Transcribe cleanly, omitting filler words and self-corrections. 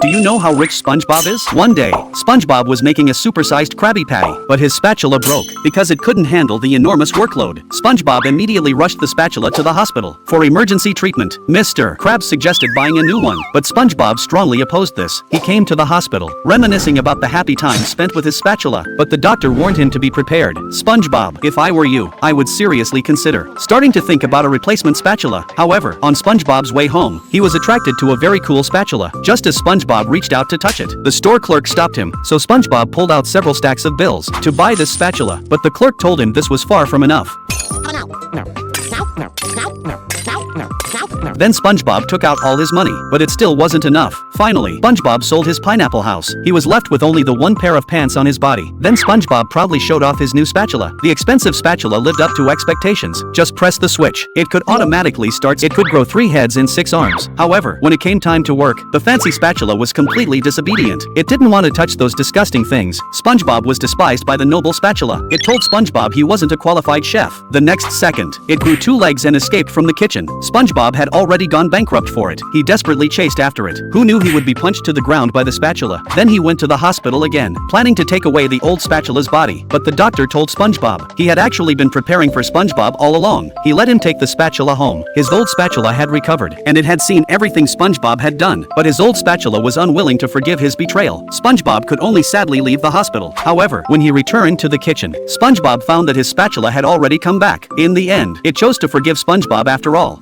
Do you know how rich SpongeBob is? One day, SpongeBob was making a supersized Krabby Patty, but his spatula broke because it couldn't handle the enormous workload. SpongeBob immediately rushed the spatula to the hospital for emergency treatment. Mr. Krabs suggested buying a new one, but SpongeBob strongly opposed this. He came to the hospital, reminiscing about the happy times spent with his spatula, but the doctor warned him to be prepared. SpongeBob, if I were you, I would seriously consider starting to think about a replacement spatula. However, on SpongeBob's way home, he was attracted to a very cool spatula. Just as SpongeBob reached out to touch it, the store clerk stopped him, so SpongeBob pulled out several stacks of bills to buy this spatula, but the clerk told him this was far from enough. Then SpongeBob took out all his money, but it still wasn't enough. Finally, SpongeBob sold his pineapple house. He was left with only the one pair of pants on his body. Then SpongeBob proudly showed off his new spatula. The expensive spatula lived up to expectations. Just press the switch. It could automatically start. It could grow 3 heads and 6 arms. However, when it came time to work, the fancy spatula was completely disobedient. It didn't want to touch those disgusting things. SpongeBob was despised by the noble spatula. It told SpongeBob he wasn't a qualified chef. The next second, it grew 2 legs and escaped from the kitchen. SpongeBob had already gone bankrupt for it. He desperately chased after it. Who knew he would be punched to the ground by the spatula? Then he went to the hospital again, planning to take away the old spatula's body, but the doctor told SpongeBob he had actually been preparing for SpongeBob all along. He let him take the spatula home. His old spatula had recovered, and it had seen everything SpongeBob had done, but his old spatula was unwilling to forgive his betrayal. SpongeBob could only sadly leave the hospital. However, when he returned to the kitchen, SpongeBob found that his spatula had already come back. In the end, it chose to forgive SpongeBob after all.